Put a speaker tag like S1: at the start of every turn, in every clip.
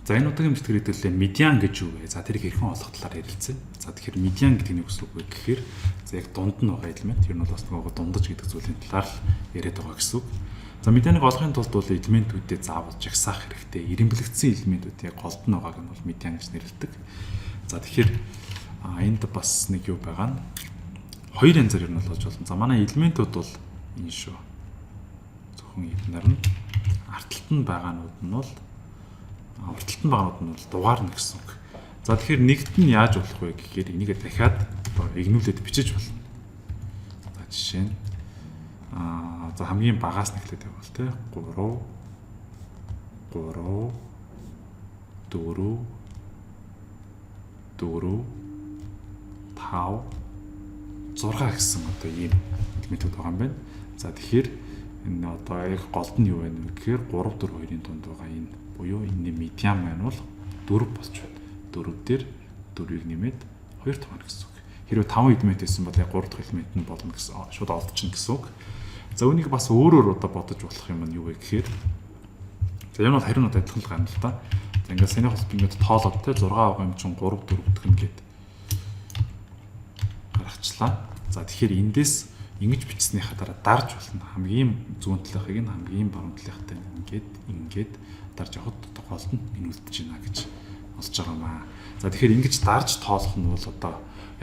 S1: За энэ удаагийн бэлтгэл хэдүүлээ медиан гэж юу вэ? За тэрийг хэрхэн олох талаар ярилцъя. За тэгэхээр медиан гэдэг нь юу гэсэн үг вэ гэхээр за яг дунд нь байгаа элемент. Ер нь бол бас нөгөө дундаж гэдэг зүйлийн талаар л яриад байгаа гэсэн үг. За медианыг олохын тулд бол элементүүдээ заавал жагсаах хэрэгтэй. Ирэмблэгдсэн элементүүдийн голд нь байгааг нь бол медиан гэж нэрлэдэг. За тэгэхээр энд бас нэг юу байгаа нь хоёр янзаар ер нь болж болно. За манай элементүүд бол энэ шүү. Зөвхөн эднэр нь арталт нь байгаанууд нь бол урталт нь багнууд нь бол дугаарна гэсэн үг. За тэгэхээр нэгт нь яаж болох вэ гэхээр энийг дахиад игнүүлээд бичиж болно. За жишээ нь за хамгийн багаас нь эхлээд явбал те 3 4 4 5 6 гэсэн одоо ийм элементүүд байгаа юм байна. За тэгэхээр энэ одоо яг голд нь юу вэ гэхээр 3 4 2-ын дунд байгаа энэ буюу энэ медиан маань бол 4 болж байна. 4 дээр 4-ийг нэмээд 2 тооно гэсэн үг. Хэрвээ 5 элемент байсан бол яг 3 дахь элемент нь болно гэсэн шууд олдчихно гэсэн үг. За үүнийг бас өөрөөр одоо бодож болох юм нь юу вэ гэхээр за энэ бол хариу нь адилхан л гана л да. За ингээд саний холбоо ингээд тоолоод те 6 байгаа юм чинь 3 4 гэх юм гээд гаргачлаа. За тэгэхээр эндээс ингэж бичснийхаа дараа дарж болно. Хамгийн зүүн талынхыг нь хамгийн баруун талынхтай ингээд дарж явахад голд нь нүүлдэж байна гэж олж байгаа юм аа. За тэгэхээр ингэж дарж тоолох нь бол одоо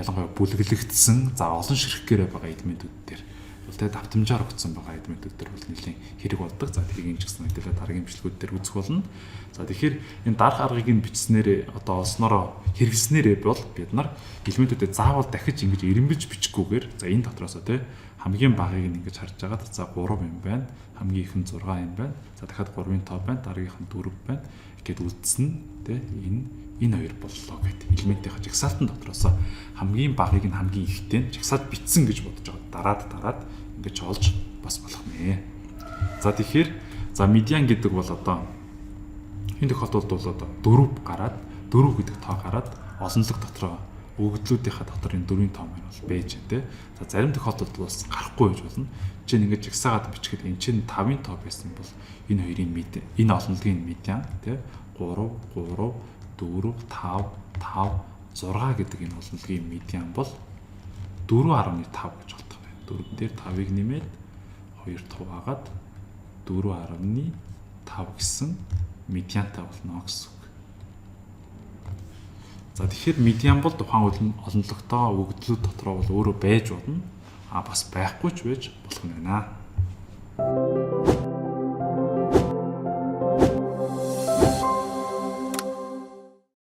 S1: ялангуяа бүлэглэгдсэн за олон ширхгээрээ байгаа элементүүд дээр бол тэ давтамжаар өгсөн байгаа элементүүд дээр бол нэлийн хэрэг болдог. За тэрийг ч гэсэн хэдүүлээ дараагийн бичлэгүүд дээр үзэх болно. За тэгэхээр энэ дарах аргыг нь бичснээр одоо олсноороо хэрэглэснээр бол бид нар элементүүдэд заавал дахиж ингэж ирэмбэж бичггүйгээр за энэ дотроосоо тэ хамгийн багыг нь ингэж харж байгаа. За 3 юм байна. Хамгийн их нь 6 юм байна. За дахиад 3-ын тоо байна. Дараагийнх нь 4 байна. Гэт үлдсэн тэ энэ хоёр боллоо гэдэг элементийн жагсаалтан дотроосоо хамгийн багыг нь хамгийн ихтэй нь жагсаад бичсэн гэж бодож байгаа. Дараад ингэж олж бас болох нэ. За тэгэхээр за медиан гэдэг бол одоо энэ тохиолдолд бол одоо 4 гараад 4 гэдэг тоо гараад олонлог дотроо өгөгдлүүдийнхаа дотор энэ 4-ийн тоо маань бол байж тэ. За зарим тохиолдолд бас гарахгүй байж болно. Жишээ нь ингэж жагсаагаад бичгээд энэ чинь 5-ын тоо байсан бол энэ хоёрын медиан энэ олонлогийн медиан тэ 3 3 4 5 5 6 гэдэг энэ олонлогийн медиан бол 4.5 гэж болдог байна. 4 дээр 5-ыг нэмээд 2 хуваагаад 4.5 гэсэн медиантай болно гэсэн үг. За тэгэхээр медиан бол тухайн олонлогтой өгөгдлүүд дотроо бол өөрөө байж болно. Бас байхгүй ч байж болох юм байна.